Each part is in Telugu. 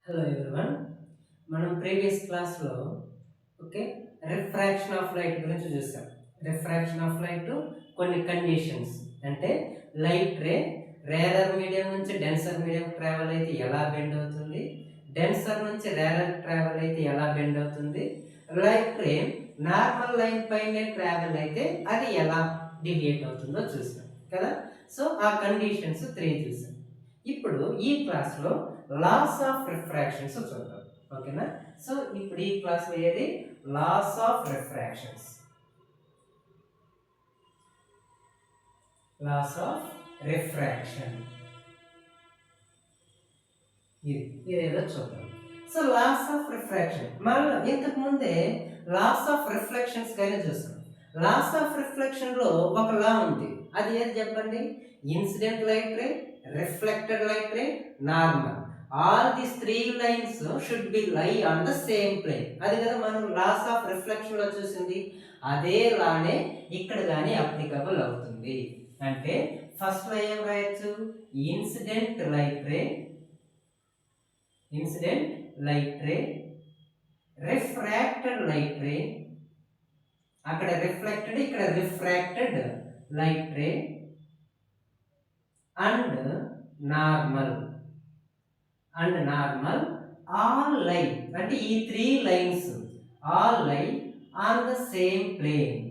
Hello everyone. మనం ప్రీవియస్ క్లాస్లో ఓకే రిఫ్రాక్షన్ ఆఫ్ లైట్ గురించి చూసాం. రిఫ్రాక్షన్ ఆఫ్ లైట్ కొన్ని కండిషన్స్ అంటే లైట్ రే రేరర్ మీడియం నుంచి డెన్సర్ మీడియం ట్రావెల్ అయితే ఎలా బెండ్ అవుతుంది, డెన్సర్ నుంచి రేరర్ ట్రావెల్ అయితే ఎలా బెండ్ అవుతుంది, లైట్ రే నార్మల్ లైన్ పైనే ట్రావెల్ అయితే అది ఎలా డివియేట్ అవుతుందో చూసాం కదా. సో ఆ కండిషన్స్ 3 చూసాం. ఇప్పుడు ఈ క్లాస్లో లాస్ ఆఫ్ రిఫ్రాక్షన్స్ చూద్దాం. ఓకేనా. సో ఇప్పుడు ఈ క్లాస్లో ఏది laws of refractions, laws of refraction ఇదేదో చూద్దాం. సో లాస్ ఆఫ్ రిఫ్రాక్షన్ మళ్ళీ ఇంతకు ముందే లాస్ ఆఫ్ రిఫ్లెక్షన్స్ గానే చూసాం. లాస్ ఆఫ్ రిఫ్లెక్షన్ లో ఒక లా ఉంది, అది ఏది చెప్పండి? Incident light ray, reflected light ray, normal. All these 3 lines should be lie on the same plane. అది కదా మనం లాస్ ఆఫ్ రిఫ్లెక్షన్ లో చూసింది. అదే లానే ఇక్కడ కానీ అప్లికబుల్ అవుతుంది. అంటే ఫస్ట్ లో ఏం రాయొచ్చు? Incident light ray, incident light ray, refracted light ray, అక్కడ రిఫ్లెక్టెడ్ ఇక్కడ refracted light ray, and normal. And normal all lie అంటే ఈ 3 lines all lie on the same plane,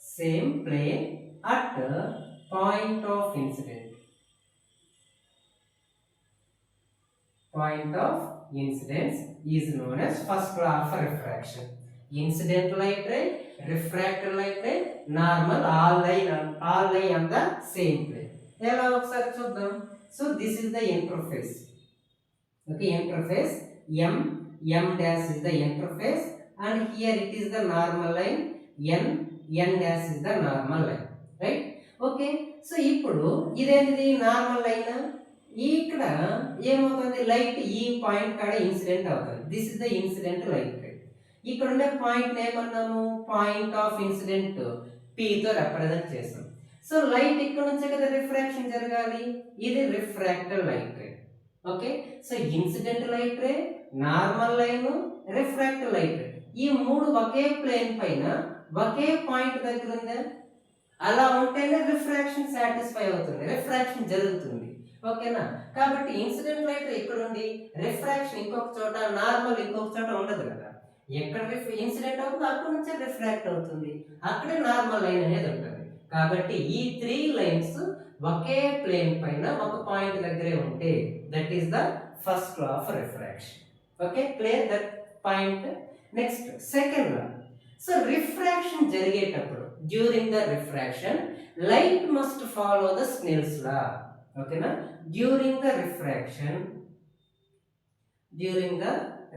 same plane at point of incident. Point of incidence is known as first law of refraction. Incident light ray, refracted light ray, normal all lie on the same plane. ఎలా ఒకసారి చూద్దాం. So this is the interface. Okay, interface m dash is the interface and here it is the normal line, n dash is the normal line, right? Okay, so ఇప్పుడు ఇదేంటిది? Normal line. ఇక్కడ ఏమవుతుంది? లైట్ ఈ పాయింట్ కాడ ఇన్సిడెంట్ అవుతుంది. This is the incident light. ఇక్కడ ఉండే పాయింట్ ఏమన్నాము? పాయింట్ ఆఫ్ ఇన్సిడెంట్ P తో రిప్రజెంట్ చేస్తాం. సో లైట్ ఇక్కడ నుంచే కదా రిఫ్రాక్షన్ జరగాలి. ఇది refracted light ray. Okay, so incident light ray, normal line, refracted light ray, ఈ 3 ఒకే ప్లేన్ పైన ఒకే పాయింట్ దగ్గర ఉందా? అలా ఉంటేనే రిఫ్రాక్షన్ సాటిస్ఫై అవుతుంది, రిఫ్రాక్షన్ జరుగుతుంది. ఓకేనా. కాబట్టి ఇన్సిడెంట్ లైట్ ఇక్కడ ఉండి రిఫ్రాక్షన్ ఇంకొక చోట, నార్మల్ ఇంకొక చోట ఉండదు కదా. ఎక్కడ ఇన్సిడెంట్ అవుతుందో అక్కడ నుంచే రిఫ్రాక్ట్ అవుతుంది, అక్కడే నార్మల్ లైన్ అనేది ఉంటుంది. కాబట్టి ఈ 3 లైన్స్ ఒకే ప్లేన్ పైన ఒక పాయింట్ దగ్గరే ఉంటే that is the first law of refraction. Okay, clear that point. Next second law. So refraction జరిగేటప్పుడు during the refraction light must follow the Snell's law. ఓకేనా. During the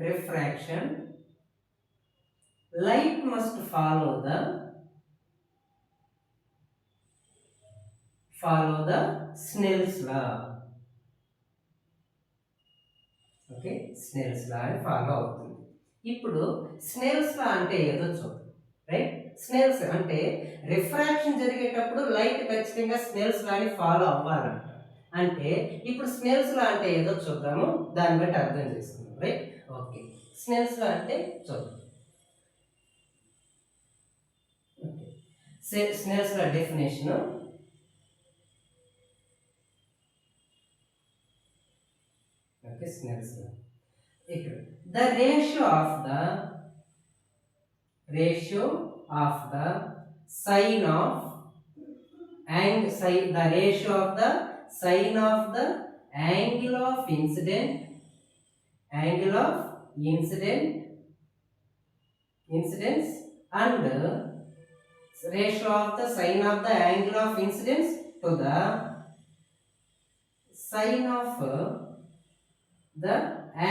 refraction light must follow the Snell's law. Okay, Snell's law అని ఫాలో అవుతుంది. ఇప్పుడు స్నెల్స్ లా అంటే ఏదో చూద్దాం, రైట్? స్నెల్స్ అంటే రిఫ్రాక్షన్ జరిగేటప్పుడు లైట్ ఖచ్చితంగా స్నెల్స్ లా అని ఫాలో అవ్వాలంట. అంటే ఇప్పుడు స్నెల్స్ లా అంటే ఏదో చూద్దాము, దాన్ని బట్టి అర్థం చేసుకుందాం, రైట్? ఓకే, స్నెల్స్ లా అంటే చూద్దాం. Snell's law definition. Okay, Snell's law ఇక్కడ the ratio of the sine of the ratio of the sine of the angle of incidence and ratio of the sine of the angle of incidence to the sine of the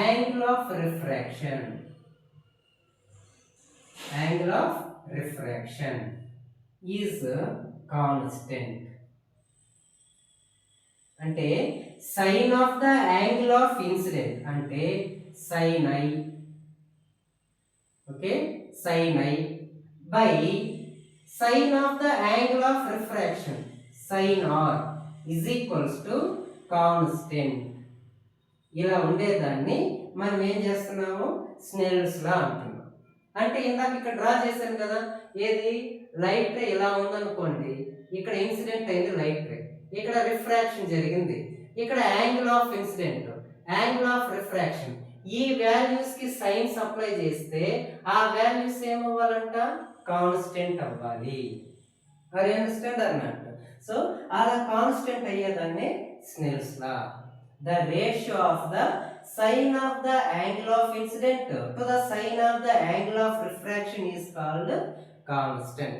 angle of refraction is constant. అంటే sine of the angle of incident అంటే sine i, okay, sine i by sine of the angle of refraction sine r is equals to constant. ఇలా ఉండేదాన్ని మనం ఏం చేస్తున్నాము, స్నెల్స్ లా అంటున్నాం. అంటే ఇందాక ఇక్కడ డ్రా చేశాను కదా, ఏది లైట్ రే ఇలా ఉందనుకోండి, ఇక్కడ ఇన్సిడెంట్ అయింది లైట్ రే, ఇక్కడ రిఫ్రాక్షన్ జరిగింది, ఇక్కడ angle of incident, angle of refraction, ఈ వాల్యూస్ కి సైన్స్ అప్లై చేస్తే ఆ వాల్యూస్ ఏమవ్వాలంట, కాన్స్టెంట్ అవ్వాలి. మరి అండర్స్టాండ్ అన్నట్టు. సో అలా కాన్స్టెంట్ అయ్యేదాన్ని Snell's law. The ratio of the sine of the angle of incident to the sine of the angle of refraction is called constant.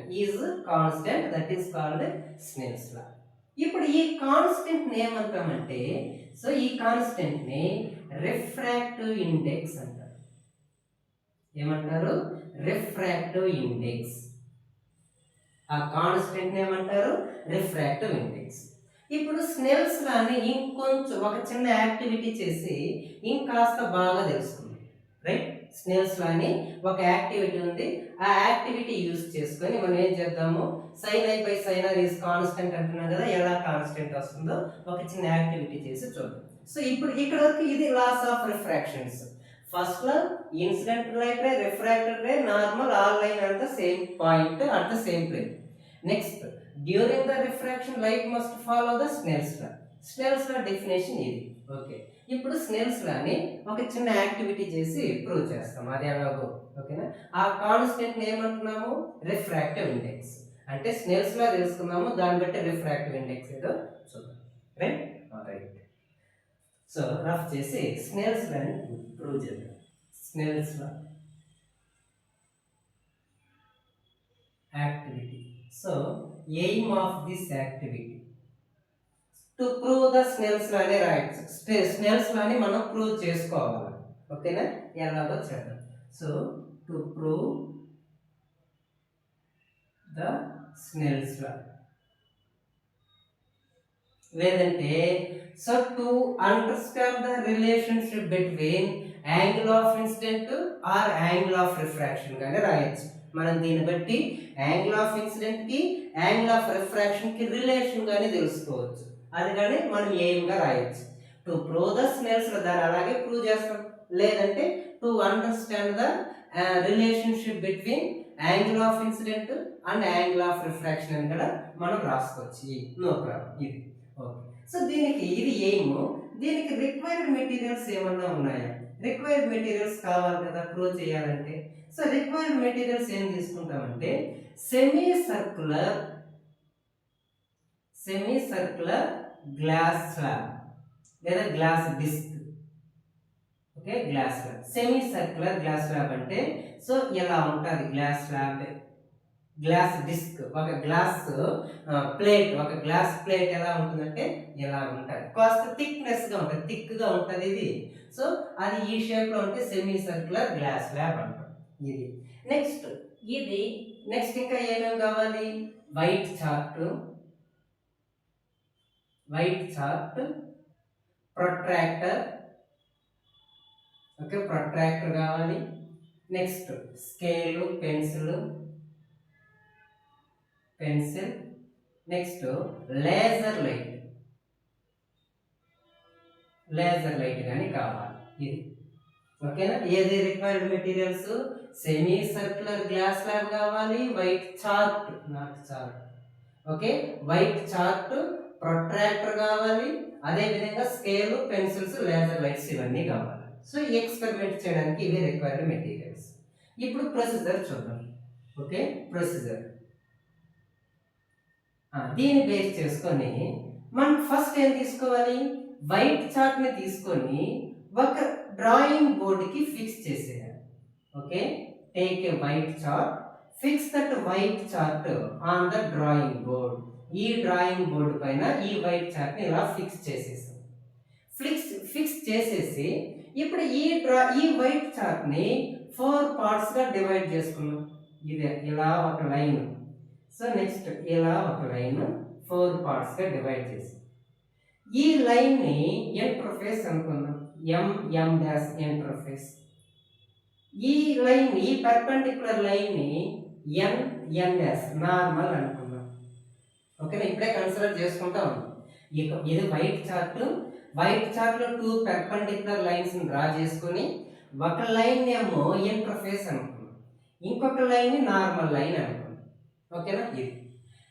That is called Snell's law. ఇప్పుడు ఈ కాన్స్టెంట్ ని ఏమంటామంటే, సో ఈ కాన్స్టెంట్ ని రిఫ్రాక్టివ్ ఇండెక్స్ అంటారు. ఏమంటారు, రిఫ్రాక్టివ్ ఇండెక్స్. ఆ కాన్స్టెంట్ ని ఏమంటారు, రిఫ్రాక్టివ్ ఇండెక్స్. ఇప్పుడు స్నెల్స్ లాని ఇంకొంచెం ఒక చిన్న యాక్టివిటీ చేసి ఇంకాస్త బాగా తెలుసుకుందాం, రైట్. స్నెల్స్ లాని ఒక యాక్టివిటీ ఉంది, ఆ యాక్టివిటీ యూజ్ చేసుకొని మనం ఏం చేద్దాము, sine i by sine r is constant అంటున్నాం కదా, ఎలా కాన్స్టెంట్ వస్తుందో ఒక చిన్న యాక్టివిటీ చేసి చూద్దాం. సో ఇప్పుడు ఇక్కడ వరకు ఇది laws of refractions. First law incident light ray, refracted ray, normal, all line at the same point at the same plane. Next, during the refraction light must follow the Snell's law. Snell's law definition ఇది. ఓకే, ఇప్పుడు స్నెల్స్ లాని ఒక చిన్న యాక్టివిటీ చేసి ప్రూవ్ చేస్తాం, అది ఎలాగో. ఓకేనా, ఆ కాన్స్టెంట్ ఏమంటున్నాము, రిఫ్రాక్టివ్ ఇండెక్స్. అంటే స్నెల్స్ లా తెలుసుకున్నాము, దాన్ని బట్టి రిఫ్రాక్టివ్ ఇండెక్స్ ఏదో చూద్దాం, రైట్. రైట్, సో రఫ్ చేసి స్నెల్స్ లాని ప్రూవ్ చేద్దాం. Snell's law activity. So aim of this activity to prove the Snell's law ని రాయొచ్చు. Snell's law ని మనం ప్రూవ్ చేసుకోవాలి. ఓకేనా, ఎలాగో చేద్దాం. So to prove the Snell's law, లేదంటే so to understand the relationship between angle of incident or angle of refraction గానే రాయొచ్చు. మనం దీన్ని బట్టి యాంగిల్ ఆఫ్ ఇన్సిడెంట్ కి యాంగిల్ ఆఫ్ రిఫ్రాక్షన్ కి రిలేషన్ గానే తెలుసుకోవచ్చు, అది కానీ మనం ఎయిమ్ గా రాయొచ్చు. To prove the Snell's law, దాన్ని అలాగే ప్రూవ్ చేస్తాం. లేదంటే to understand the relationship between angle of incident and angle of refraction అని కూడా మనం రాసుకోవచ్చు. నో ప్రాబ్లం, ఇది ఓకే. సో దీనికి ఇది ఎయిమ్. దీనికి రిక్వైర్డ్ మెటీరియల్స్ ఏమన్నా ఉన్నాయా? రిక్వైర్డ్ మెటీరియల్స్ కావాలి కదా ప్రూవ్ చేయాలంటే. సో రిక్వైర్డ్ మెటీరియల్స్ ఏం తీసుకుంటామంటే, సెమీ సర్కులర్ గ్లాస్ స్లాబ్ లేదా glass disc. Okay, glass slab, semi circular glass slab అంటే సో ఇలా ఉంటుంది గ్లాస్ స్లాబ్. గ్లాస్ డిస్క్, ఒక గ్లాస్ ప్లేట్, ఒక గ్లాస్ ప్లేట్ ఎలా ఉంటుందంటే ఇలా ఉంటుంది, కాస్త థిక్నెస్ గా ఉంటుంది, థిక్ గా ఉంటుంది ఇది. సో అది ఈ షేప్ లో ఉంటే సెమీ సర్కులర్ గ్లాస్ స్లాబ్ అంటాం ఇది. నెక్స్ట్ ఇది, నెక్స్ట్ ఇంకా ఏమేమి కావాలి, white chart, protractor. Okay, protractor కావాలి. Next scale, pencil. Next laser light కానీ కావాలి ఇది. ఓకేనా, ఏది required materials, semi circular glass slab కావాలి, white chart, okay, white chart, protractor కావాలి, అదే విధంగా స్కేల్, పెన్సిల్స్, లేజర్ లైట్స్ ఇవన్నీ కావాలి. సో ఎక్స్పెరిమెంట్ చేయడానికి ఇవి రిక్వైర్డ్ మెటీరియల్స్. ఇప్పుడు ప్రొసీజర్ చూద్దాం. ఓకే, ప్రొసీజర్ దీన్ని బేస్ చేసుకొని మనం ఫస్ట్ ఏం తీసుకోవాలి, వైట్ చార్ట్ ని తీసుకొని ఒక డ్రాయింగ్ బోర్డ్ కి ఫిక్స్ చేసేయాలి. Okay, take a white chart, fix that white chart on the drawing board. ఈ డ్రాయింగ్ బోర్డు పైన ఈ వైట్ చార్ట్ ని ఇలా ఫిక్స్ చేసేసాం. ఫిక్స్ చేసేసి ఇప్పుడు ఈ వైట్ చార్ట్ ని 4 పార్ట్స్ గా డివైడ్ చేసుకున్నాం. ఇది ఇలా ఒక లైన్, సో నెక్స్ట్ ఇలా ఒక లైన్ 4 పార్ట్స్ గా డివైడ్ చేసి ఈ లైన్ ని ఇంటర్ఫేస్ అనుకుందాం, m డాష్ ఇంటర్ఫేస్. ఈ లైన్, ఈ పర్పెండిక్యులర్ లైన్ ని n డాష్ నార్మల్ అనుకుందాం. ఓకేనా, ఇప్పుడే కన్సిడర్ చేసుకుంటా ఉన్నాం. ఇది వైట్ చార్ట్, వైట్ చార్ట్ లో 2 పెర్పెండిక్యులర్ లైన్స్ డ్రా చేసుకొని ఒక లైన్ ఏమో ఇంటర్ఫేస్ అనుకున్నాం, ఇంకొక లైన్ నార్మల్ లైన్ అనుకున్నాం. ఓకేనా? ఇది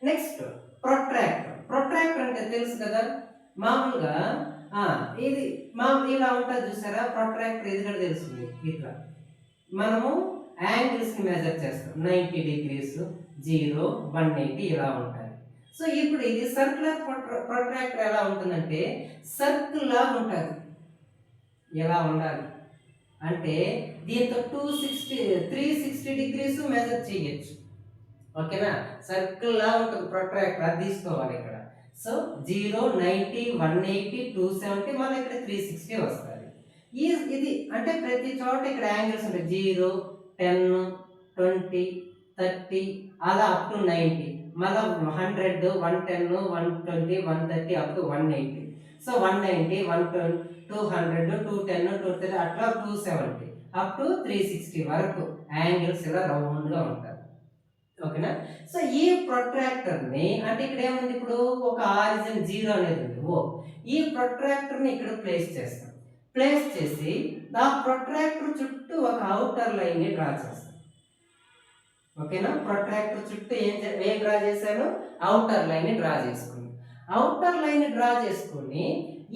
నెక్స్ట్ ప్రొట్రాక్టర్ అంటే తెలుసు కదా, మామూలుగా ఇది ఇలా ఉంటుంది చూసారా ప్రొట్రాక్టర్. ఇది కూడా తెలుస్తుంది. ఇట్లా మనము యాంగిల్స్ ని మెజర్ చేస్తాం, 90 డిగ్రీస్, 0, 180 ఇలా ఉంటాయి. సో ఇప్పుడు ఇది సర్క్యులర్ ప్రొట్రాక్టర్ ఎలా ఉంటుందంటే సర్కిల్ లాగా ఉంటుంది. ఎలా ఉండాలి అంటే దీంతో 360 డిగ్రీస్ మెజర్ చేయొచ్చు. ఓకేనా? సర్కిల్ లా ఉంటుంది ప్రొట్రాక్టర్, అది తీసుకోవాలి ఇక్కడ. సో 0, 90, 180, 270, మళ్ళీ ఇక్కడ 360 వస్తుంది. ఇది అంటే ప్రతి చోట ఇక్కడ యాంగిల్స్ ఉంటాయి. 0, 10, 20, 30 అలా అప్ టు 90, మళ్ళీ 100, 110, 120, 130 అప్ టు 180. సో 190, 120, 200, 210, 230 అట్లా 270 అప్ టు 360 వరకు యాంగిల్స్ ఇలా రౌండ్ గా ఉంటాయి. ఓకేనా? సో ఈ ప్రొట్రాక్టర్ ని అంటే ఇక్కడ ఏముంది, ఇప్పుడు ఒక ఆరిజిన్ 0 అనేది ఉంది. ఈ ప్రొట్రాక్టర్ ని ఇక్కడ ప్లేస్ చేస్తాం. ప్లేస్ చేసి ఆ ప్రొట్రాక్టర్ చుట్టూ ఒక అవుటర్ లైన్ ని డ్రా చేస్తాం. ఓకేనా? ప్రొట్రాక్టర్ చుట్టూ ఏం డ్రా చేశాను, అవుటర్ లైన్ ని డ్రా చేసుకుని, అవుటర్ లైన్ ని డ్రా చేసుకుని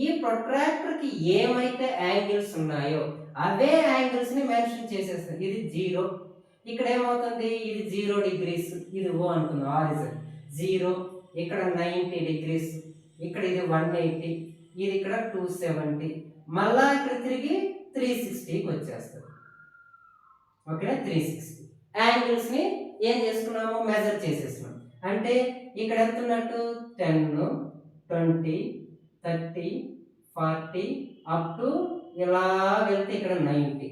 ఈ ప్రొట్రాక్టర్ కి ఏమైతే యాంగిల్స్ ఉన్నాయో అవే యాంగిల్స్ ని మెన్షన్ చేసేస్తాం. ఇది 0, ఇక్కడ ఏమవుతుంది, ఇది 0 డిగ్రీస్, ఇది O అనుకుందాం ఆరిజిన్ 0, ఇక్కడ 90 డిగ్రీస్, ఇక్కడ ఇది 180, ఇది ఇక్కడ 270, మళ్ళా ఇక్కడ తిరిగి 360కి వచ్చేస్తుంది. ఓకేనా? 360 యాంగిల్స్ ని ఏం చేసుకున్నాము, మెజర్ చేసేస్తున్నాం. అంటే ఇక్కడ ఎంత ఉన్నట్టు 10, 20, 30, 40 అప్ టు ఇలా వెళ్తే ఇక్కడ 90,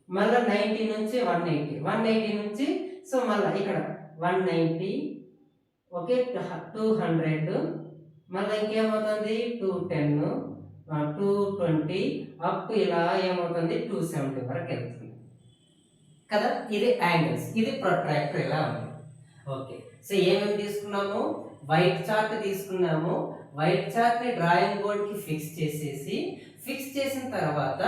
మళ్ళీ 90 నుంచి 180, 180 నుంచి సో మళ్ళీ ఇక్కడ 190, ఓకే 200, మళ్ళీ ఇంకేమవుతుంది 210, 220 అప్ ఇలా ఏమవుతుంది 270 వరకు వెళ్తుంది కదా. ఇది యాంగిల్స్, ఇది ప్రొట్రాక్టర్ ఇలా ఉంది. ఓకే, సో ఏమేమి తీసుకున్నాము, వైట్ చార్ట్ తీసుకున్నాము. వైట్ చార్ట్ ని డ్రాయింగ్ బోర్డ్ కి ఫిక్స్ చేసేసి, ఫిక్స్ చేసిన తర్వాత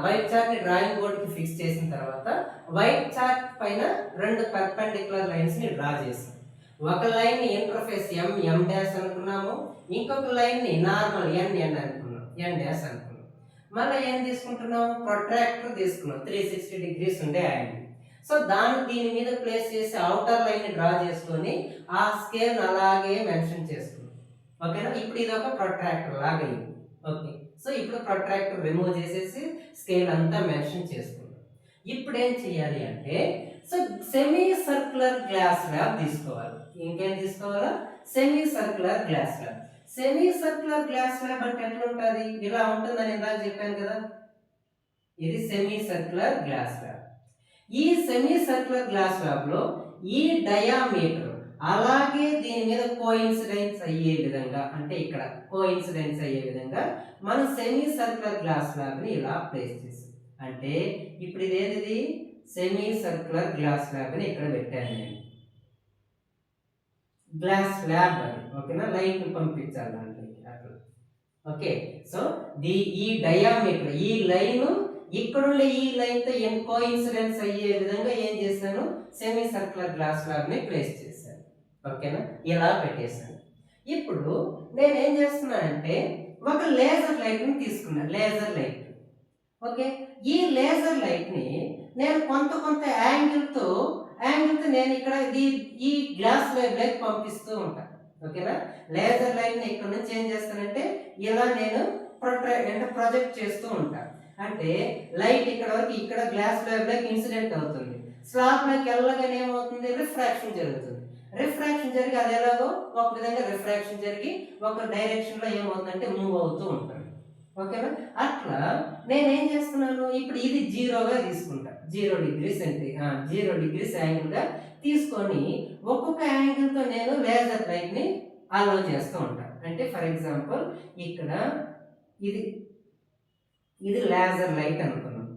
వైట్ చార్ట్ ని డ్రాయింగ్ బోర్డ్ కి ఫిక్స్ చేసిన తర్వాత వైట్ చార్ట్ పైన 2 పెర్పెండిక్యులర్ లైన్స్ ని డ్రా చేసాం. ఒక లైన్ ని ఇంటర్ఫేస్ M డాష్ అనుకున్నాము, ఇంకొక లైన్ ని నార్మల్ N అనుకున్నాం, N డాష్ అనుకున్నాం. మళ్ళీ ఏం తీసుకుంటున్నాం, ప్రొట్రాక్టర్ తీసుకున్నాం, 360 డిగ్రీస్ ఉండే యాంగిల్. సో దీని మీద ప్లేస్ చేసి అవుటర్ లైన్ ని డ్రా చేసుకొని ఆ స్కేల్ అలాగే మెన్షన్ చేసుకున్నాం. ఓకేనా? ఇప్పుడు ఇది ఒక ప్రొట్రాక్టర్ లాగా అయింది. ఓకే, సో ఇప్పుడు ప్రొట్రాక్టర్ రిమూవ్ చేసేసి స్కేల్ అంతా మెన్షన్ చేసుకున్నాం. ఇప్పుడు ఏం చేయాలి అంటే so semi circular glass slab తీసుకోవాలి. ఇంకేం తీసుకోవాలా, semi circular glass slab. Semi circular glass slab అంటే ఎట్లా ఉంటుంది, ఇలా ఉంటుందని ఇందాక చెప్పాను కదా. ఇది సెమీ సర్క్యులర్ గ్లాస్ స్లాబ్. ఈ సెమీ సర్క్యులర్ గ్లాస్ స్లాబ్ లో ఈ డయామీటర్ అలాగే దీని మీద కోఇన్సిడెన్స్ అయ్యే విధంగా, అంటే ఇక్కడ కోఇన్సిడెన్స్ అయ్యే విధంగా మనం సెమీ సర్క్యులర్ గ్లాస్ స్లాబ్ ని ఇలా ప్లేస్ చేసాం. అంటే ఇప్పుడు ఇదేంటిది, సెమీ సర్క్యులర్ గ్లాస్ స్లాబ్ ని ఇక్కడ పెట్టాను నేను. గ్లాస్ స్లాబ్ అని, ఓకేనా? లైన్ పంపించాలి దాంట్లోకి అట్లా. ఓకే, సో ఈ డయామీటర్, ఈ లైన్ ఇక్కడుండే ఈ లైన్ తో కోఇన్సిడెన్స్ అయ్యే విధంగా ఏం చేశాను, సెమీ సర్క్యులర్ గ్లాస్ స్లాబ్ ని ప్లేస్ చేశాను. ఓకేనా? ఇలా పెట్టేశాను. ఇప్పుడు నేను ఏం చేస్తున్నానంటే ఒక లేజర్ లైట్ ని తీసుకున్నాను, లేజర్ లైట్. ఓకే, ఈ లేజర్ లైట్ ని నేను కొంత యాంగిల్ తో నేను ఇక్కడ ఈ గ్లాస్ లైట్ పంపిస్తూ ఉంటాను. ఓకేనా? లేజర్ లైట్ ని ఇక్కడ నుంచి ఏం చేస్తానంటే ఇలా నేను ప్రొజెక్ట్ చేస్తూ ఉంటాను. అంటే లైట్ ఇక్కడ వరకు ఇక్కడ గ్లాస్ లైట్ ఇన్సిడెంట్ అవుతుంది, స్లాబ్ లోకి వెళ్ళగానే ఏమవుతుంది, రిఫ్రాక్షన్ జరుగుతుంది. రిఫ్రాక్షన్ జరిగి అది ఎలాగో ఒక విధంగా రిఫ్రాక్షన్ జరిగి ఒక డైరెక్షన్ లో ఏమవుతుందంటే మూవ్ అవుతూ ఉంటుంది. ఓకేనా? అట్లా నేనేం చేస్తున్నాను, ఇప్పుడు ఇది 0గా తీసుకుంటా, 0 డిగ్రీస్ అంటే 0 డిగ్రీస్ యాంగిల్ గా తీసుకొని ఒక్కొక్క యాంగిల్ తో నేను లేజర్ లైట్ ని అలో చేస్తూ ఉంటాను. అంటే ఫర్ ఎగ్జాంపుల్ ఇక్కడ ఇది లేజర్ లైట్ అనుకున్నాం.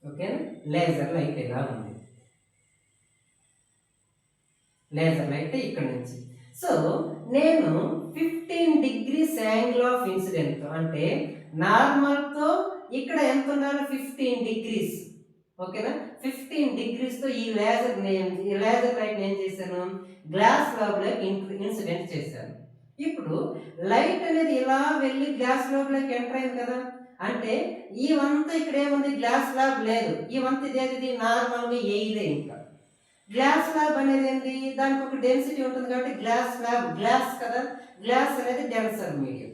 ఓకేనా? లేజర్ లైట్ ఇలా ఉంది, లేజర్ లైట్ ఇక్కడ నుంచి. సో నేను 15 degrees యాంగిల్ ఆఫ్ ఇన్సిడెంట్ అంటే నార్మల్తో ఇక్కడ ఎంత ఉండాలి 15 degrees. ఓకేనా 15 degrees తో ఈ లేజర్ లైట్ ఏం చేశాను గ్లాస్ లోపలికి ఇన్సిడెంట్ చేశాను. ఇప్పుడు లైట్ అనేది ఇలా వెళ్ళి గ్లాస్ లోపలికి ఎంటర్ అయింది కదా, అంటే ఇవంతా ఇక్కడ ఏముంది గ్లాస్ స్లాబ్ లేదు, ఇవంతా ఇదేది నార్మల్గా ఎయిరే. ఇంకా గ్లాస్ స్లాబ్ అనేది ఏంటి దానికి ఒక డెన్సిటీ ఉంటుంది కాబట్టి గ్లాస్ స్లాబ్ గ్లాస్ కదా, గ్లాస్ అనేది డెన్సర్ మీడియం.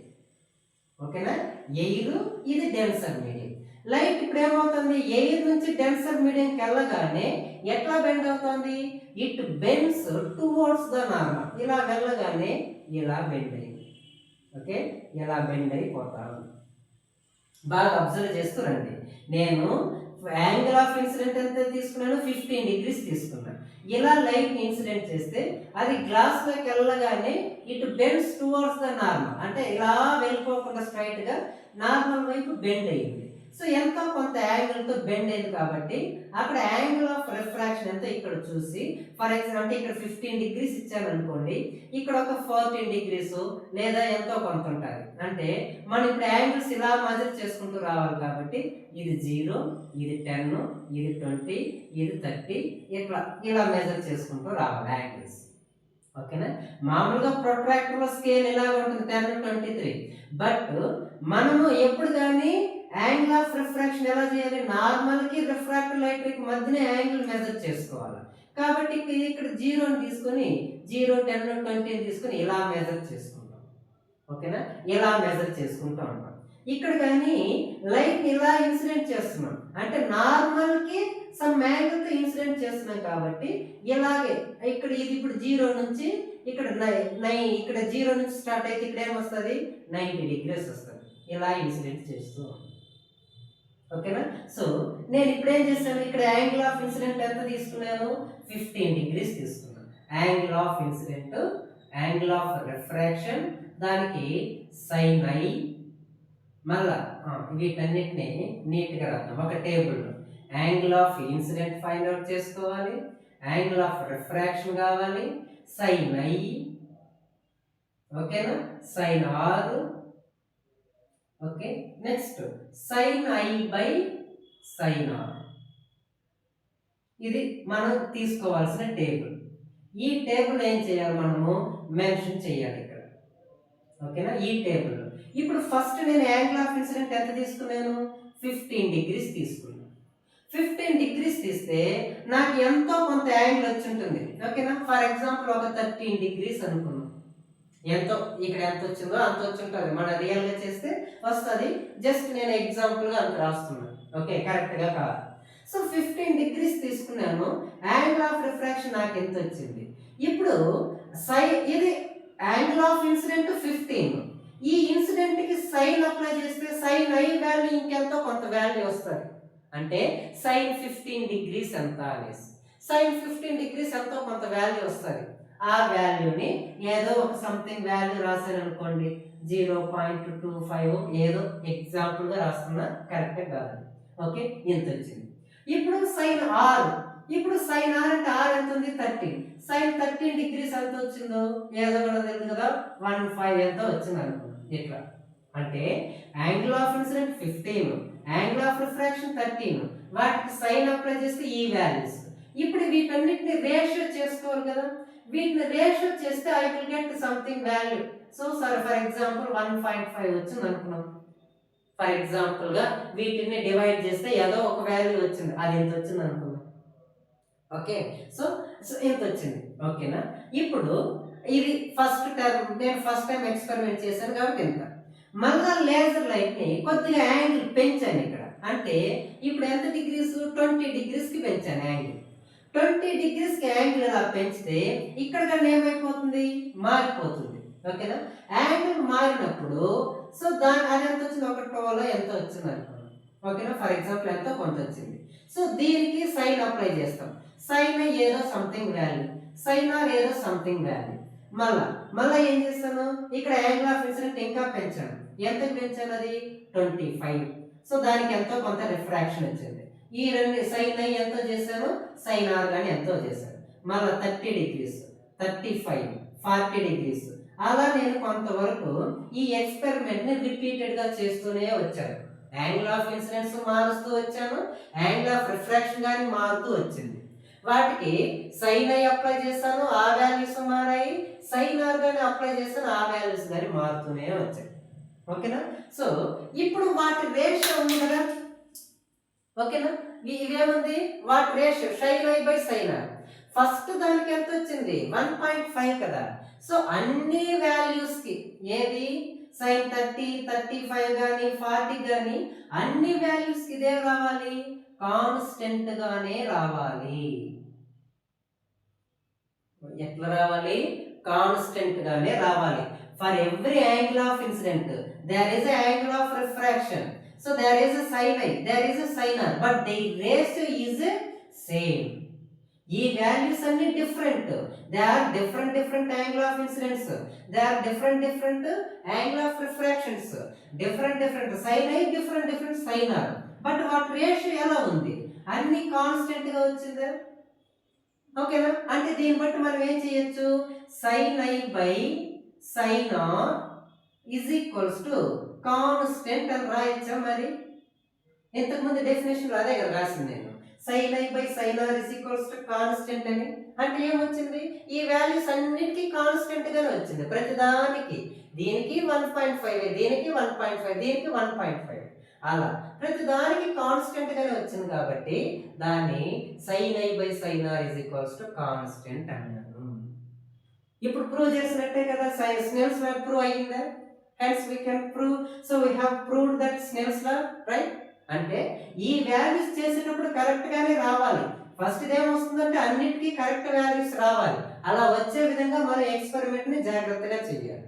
ఓకేనా ఎయిర్ ఇది డెన్సర్ మీడియం. లైట్ ఇప్పుడు ఏమవుతుంది ఎయిర్ నుంచి డెన్సర్ మీడియంకి వెళ్ళగానే ఎట్లా బెండ్ అవుతుంది, it bends towards the normal. ఇలా వెళ్ళగానే ఇలా బెండ్ అయింది. ఓకే ఇలా బెండ్ అయిపోతాను. బాగా అబ్జర్వ్ చేస్తూ రండి. నేను యాంగిల్ ఆఫ్ ఇన్సిడెంట్ ఎంత తీసుకున్నాను 15 degrees తీసుకున్నాను. ఇలా లైట్ ఇన్సిడెంట్ చేస్తే అది గ్లాస్లోకి వెళ్ళగానే ఇటు బెండ్స్ టువర్డ్స్ ద నార్మల్, అంటే ఇలా వెళ్ళిపోకుండా స్ట్రైట్గా నార్మల్ వైపు బెండ్ అయింది. సో ఎంతో కొంత యాంగిల్తో బెండ్ అయింది కాబట్టి అక్కడ యాంగిల్ ఆఫ్ రిఫ్రాక్షన్ ఎంత ఇక్కడ చూసి ఫర్ ఎగ్జాంపుల్ అంటే ఇక్కడ 15 degrees ఇచ్చాను అనుకోండి, ఇక్కడ ఒక 14 degrees లేదా ఎంతో కొంత ఉంటుంది. అంటే మనం ఇప్పుడు యాంగిల్స్ ఇలా మెజర్ చేసుకుంటూ రావాలి కాబట్టి ఇది 0, ఇది 10, ఇది 20, ఇది 30 ఇలా మెజర్ చేసుకుంటూ రావాలి యాంగిల్స్. ఓకేనా మామూలుగా ప్రొట్రాక్టర్లో స్కేల్ ఎలా ఉంటుంది 10, 23. బట్ మనము ఎప్పుడు కానీ యాంగిల్ ఆఫ్ రిఫ్రాక్షన్ ఎలా చేయాలి నార్మల్కి రిఫ్రాక్టివ్ లైట్కి మధ్యనే యాంగిల్ మెజర్ చేసుకోవాలి. కాబట్టి ఇక్కడ 0 తీసుకొని 0, 10, 20 తీసుకొని ఇలా మెజర్ చేసుకుంటాం. ఓకేనా ఇలా మెజర్ చేసుకుంటూ ఉంటాం. ఇక్కడ కానీ లైట్ ఇలా ఇన్సిడెంట్ చేస్తున్నాం అంటే నార్మల్కి సమ్ యాంగిల్తో ఇన్సిడెంట్ చేస్తున్నాం కాబట్టి ఇలాగే ఇక్కడ ఇది ఇప్పుడు 0 నుంచి ఇక్కడ 9 ఇక్కడ 0 నుంచి స్టార్ట్ అయితే ఇక్కడ ఏమొస్తుంది 90 degrees వస్తుంది. ఇలా ఇన్సిడెంట్ చేస్తూ ఉంటాం. ఓకేనా సో నేను ఇప్పుడు ఏం చేస్తాను ఇక్కడ యాంగిల్ ఆఫ్ ఇన్సిడెంట్ ఎంత తీసుకున్నాను 15 degrees తీసుకున్నాను. Angle of incident angle of refraction దానికి sin i. మళ్ళా వీటన్నిటిని నీట్గా రాద్దాం ఒక టేబుల్లో. Angle of incident find out చేసుకోవాలి, యాంగిల్ ఆఫ్ రిఫ్రాక్షన్ కావాలి sin i. ఓకేనా sin r. Okay next sin i by sin r. ఇది మనం తీసుకోవాల్సిన టేబుల్. ఈ టేబుల్ ఏం చేయాలి మనము మెన్షన్ చేయాలి ఇక్కడ. ఓకేనా ఈ టేబుల్ ఇప్పుడు ఫస్ట్ నేను యాంగిల్ ఆఫ్ ఇన్సిడెంట్ ఎంత తీసుకున్నాను 15 degrees తీసుకున్నాను. 15 degrees తీస్తే నాకు ఎంతో కొంత యాంగిల్ వచ్చి ఉంటుంది. ఓకేనా ఫర్ ఎగ్జాంపుల్ ఒక 13 degrees అనుకున్నాం. ఎంతో ఇక్కడ ఎంత వచ్చిందో అంత వచ్చి ఉంటుంది. మన రియల్గా చేస్తే వస్తుంది. జస్ట్ నేను ఎగ్జాంపుల్గా అంత రాస్తున్నాను. ఓకే కరెక్ట్గా కాదు. సో 15 degrees తీసుకున్నాను. యాంగిల్ ఆఫ్ రిఫ్రాక్షన్ నాకు ఎంత వచ్చింది. ఇప్పుడు ఇది యాంగిల్ ఆఫ్ ఇన్సిడెంట్ 15. ఈ ఇన్సిడెంట్కి సైన్ అప్లై చేస్తే sin i వాల్యూ ఇంకెంతో కొంత వాల్యూ వస్తుంది. అంటే sin 15 degrees ఎంత అనేసి sin 15 degrees ఎంతో కొంత వాల్యూ వస్తుంది. ఆ వాల్యూని ఏదో ఒక సంథింగ్ వాల్యూ రాశాను అనుకోండి 0.25 ఏదో ఎగ్జాంపుల్గా రాస్తున్నా కరెక్టే కాదు. ఓకే ఇంత వచ్చింది. ఇప్పుడు sin r. ఇప్పుడు sin r అంటే r ఎంత ఉంది 13. sin 13 degrees ఎంత వచ్చిందో ఏదో కూడా తెలుసు కదా 15 ఎంత వచ్చింది అనుకున్నాం. ఇట్లా అంటే angle of incident 15, angle of refraction 13, వాటికి సైన్ అప్లై చేస్తే ఈ వాల్యూస్. ఇప్పుడు వీటన్నిటిని రేషియో చేసుకోవాలి కదా. వీటిని రేషియో చేస్తే I will get something value. So సరే ఫర్ ఎగ్జాంపుల్ 1.5 వచ్చింది అనుకున్నాం. ఫర్ ఎగ్జాంపుల్గా వీటిని డివైడ్ చేస్తే ఏదో ఒక వాల్యూ వచ్చింది. అది ఎంత వచ్చింది అనుకున్నాం. ఓకే సో ఎంత వచ్చింది. ఓకేనా ఇప్పుడు ఇది ఫస్ట్ టర్మ్ నేను ఫస్ట్ టైం ఎక్స్పెరిమెంట్ చేశాను కాబట్టి ఎంత. మళ్ళా లేజర్ లైట్ని కొద్దిగా యాంగిల్ పెంచాను ఇక్కడ. అంటే ఇప్పుడు ఎంత డిగ్రీస్ 20 degreesకి పెంచాను యాంగిల్. 20 degreesకి యాంగిల్ ఇలా పెంచితే ఇక్కడ కానీ ఏమైపోతుంది మారిపోతుంది. ఓకేనా యాంగిల్ మారినప్పుడు సో అది ఎంత వచ్చింది ఒక 12 ఎంత వచ్చింది అనుకున్నాను. ఓకేనా ఫర్ ఎగ్జాంపుల్ ఎంతో కొంత వచ్చింది. సో దీనికి సైన్ అప్లై చేస్తాం. సైన్ ఏదో సంథింగ్ వాల్యూ, సైన్ ఆర్ ఏదో సంథింగ్ వాల్యూ. మళ్ళా ఏం చేస్తాను ఇక్కడ యాంగిల్ ఆఫ్ ఇన్సిడెంట్ ఇంకా పెంచాను. ఎంత పెంచాను అది 25. సో దానికి ఎంతో కొంత రిఫ్రాక్షన్ వచ్చింది. ఈ రెండు సైన్ ఐ ఎంతో చేశాను, సైన్ ఆర్ కానీ ఎంతో చేశాను. మళ్ళీ 30 degrees, 35, 40 degrees అలా నేను కొంతవరకు ఈ ఎక్స్పెరిమెంట్ ని రిపీటెడ్ గా చేస్తూనే వచ్చాను. యాంగిల్ ఆఫ్ ఇన్సిడెన్స్ మారుస్తూ వచ్చాను, యాంగిల్ ఆఫ్ రిఫ్రాక్షన్ కానీ మారుతూ వచ్చింది. వాటికి సైన్ ఐ అప్లై చేశాను, ఆ వాల్యూస్ మారాయి, సైన్ ఆర్ కానీ అప్లై చేశాను, ఆ వాల్యూస్ కానీ మారుతూనే వచ్చాయి. ఓకేనా? సో ఇప్పుడు వాటి రేషియో ఉంది కదా, ఓకేనా? ఇదేముంది వాటి ratio sine i by sine r. First దానికి ఎంత వచ్చింది 1.5 కదా. సో అన్ని వాల్యూస్ కి ఏది సైన్ 30, 35 కానీ 40 కానీ అన్ని వాల్యూస్ కి ఇదే రావాలి, కాన్స్టెంట్ గానే రావాలి. ఎట్లా రావాలి? కాన్స్టెంట్ గానే రావాలి. For every angle of incident there is a angle of refraction, so there is a sin i, there is a sin r, but the ratio is same. ఈ వాల్యూస్ అన్ని different, they are different angle of incidents, they are different angle of refractions, different sin i, different sin r, but వాటి రేషియో ఎలా ఉంది? అన్ని కాన్స్టెంట్ గా వచ్చిందా? ఓకేనా? అంటే దీన్ని బట్టి మనం ఏం చేయొచ్చు, sin i by sin r is equals to constant అని రాయొచ్చా? మరి ఇంతకుముందు డెఫినేషన్ అదే కదా రాసింది నేను, sin i by sin r is equals to constant అని. అంటే ఏమొచ్చింది, ఈ వాల్యూస్ అన్నిటికీ కాన్స్టెంట్ గానే వచ్చింది ప్రతిదానికి. దీనికి 1.5, దీనికి 1.5, దీనికి 1.5, అలా ప్రతిదానికి కాన్స్టెంట్ గానే వచ్చింది కాబట్టి దాన్ని sin i by sin r is equals to constant అన్నాను. ఇప్పుడు ప్రూవ్ చేసినట్టే కదా, స్నెల్స్ లా ప్రూవ్ అయ్యిందా? Hence we can prove, so we have proved that Snell's law, right? అంటే ఈ వాల్యూస్ చేసేటప్పుడు కరెక్ట్ గానే రావాలి. ఫస్ట్ ఏమొస్తుందంటే అన్నిటికీ కరెక్ట్ వాల్యూస్ రావాలి. అలా వచ్చే విధంగా మనం ఎక్స్పెరిమెంట్ ని జాగ్రత్తగా చేయాలి.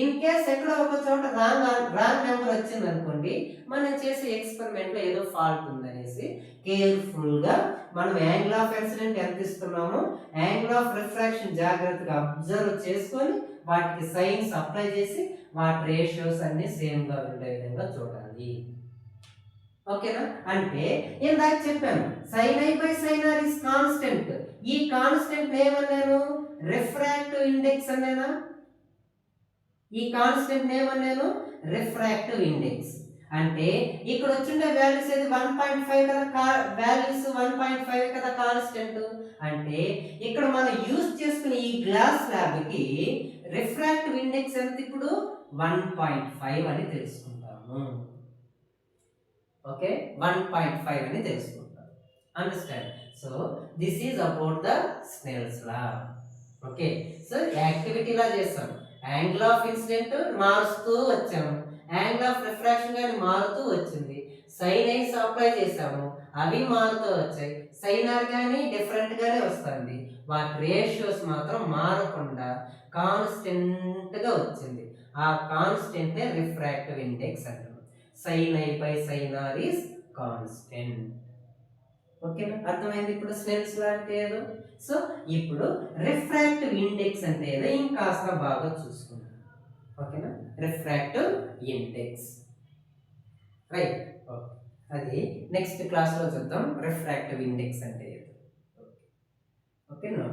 ఇన్ కేస్ ఎక్కడ ఒక చోట రాంగ్ నెంబర్ వచ్చింది అనుకోండి, మనం చేసే ఎక్స్పెరిమెంట్ లో ఏదో ఫాల్ట్ ఉందనేసి కేర్ఫుల్ గా మనం యాంగిల్ ఆఫ్ ఇన్సిడెంట్ ఎంత ఇస్తున్నామో యాంగిల్ ఆఫ్ రిఫ్రాక్షన్ జాగ్రత్తగా అబ్జర్వ్ చేసుకొని వాటికి సైన్స్ అప్లై చేసి వాటి రేషియోస్ అన్ని సేమ్ గా ఉండే విధంగా చూడాలి. ఓకేనా? అంటే ఇందాక చెప్పాను sin i by sin r is constant. ఈ కాన్స్టెంట్ ఏమన్నాను, రిఫ్రాక్టివ్ ఇండెక్స్ అన్నానా? ఈ కాన్స్టెంట్ ఏమన్నాను, రిఫ్రాక్టివ్ ఇండెక్స్. అంటే ఇక్కడ వచ్చిండే వాల్యూస్ ఏది 1.5 కదా, వాల్యూస్ 1.5 కదా కాన్స్టెంట్. అంటే ఇక్కడ మనం యూజ్ చేసుకునే ఈ గ్లాస్ స్లాబ్ కి రిఫ్రాక్టివ్ ఇండెక్స్ ఎంత ఇప్పుడు 1.5 అని తెలుసుకుంటాము. ఓకే, 1.5 అని తెలుసుకుంటాం. Understand? So this is about the Snell's law. Okay, so యాక్టివిటీలా చేస్తాం. యాంగిల్ ఆఫ్ ఇన్సిడెంట్ మారుస్తూ వచ్చాము, యాంగిల్ ఆఫ్ రిఫ్రాక్షన్ కానీ మారుతూ వచ్చింది, సైన్ ఐస్ అప్లై చేసాము, అవి మారుతూ వచ్చాయి, సైన్ ఆర్ కానీ డిఫరెంట్ గానే వస్తుంది, వాటి రేషియోస్ మాత్రం మారకుండా కాన్స్టెంట్ గా వచ్చింది. ఆ కాన్స్టెంట్ రిఫ్రాక్టివ్ ఇండెక్స్ అంటారు. sin i by sin r is constant. ఓకేనా? అర్థమైంది ఇప్పుడు స్నెల్స్ లా అంటే ఏదో. సో ఇప్పుడు రిఫ్రాక్టివ్ ఇండెక్స్ అంటే ఏదో ఇంకాస్త బాగా చూసుకుందాం. ఓకేనా? Refractive index, right? అది నెక్స్ట్ క్లాస్ లో చూద్దాం రిఫ్రాక్టివ్ ఇండెక్స్ అంటే ఏదో. ఓకేనా?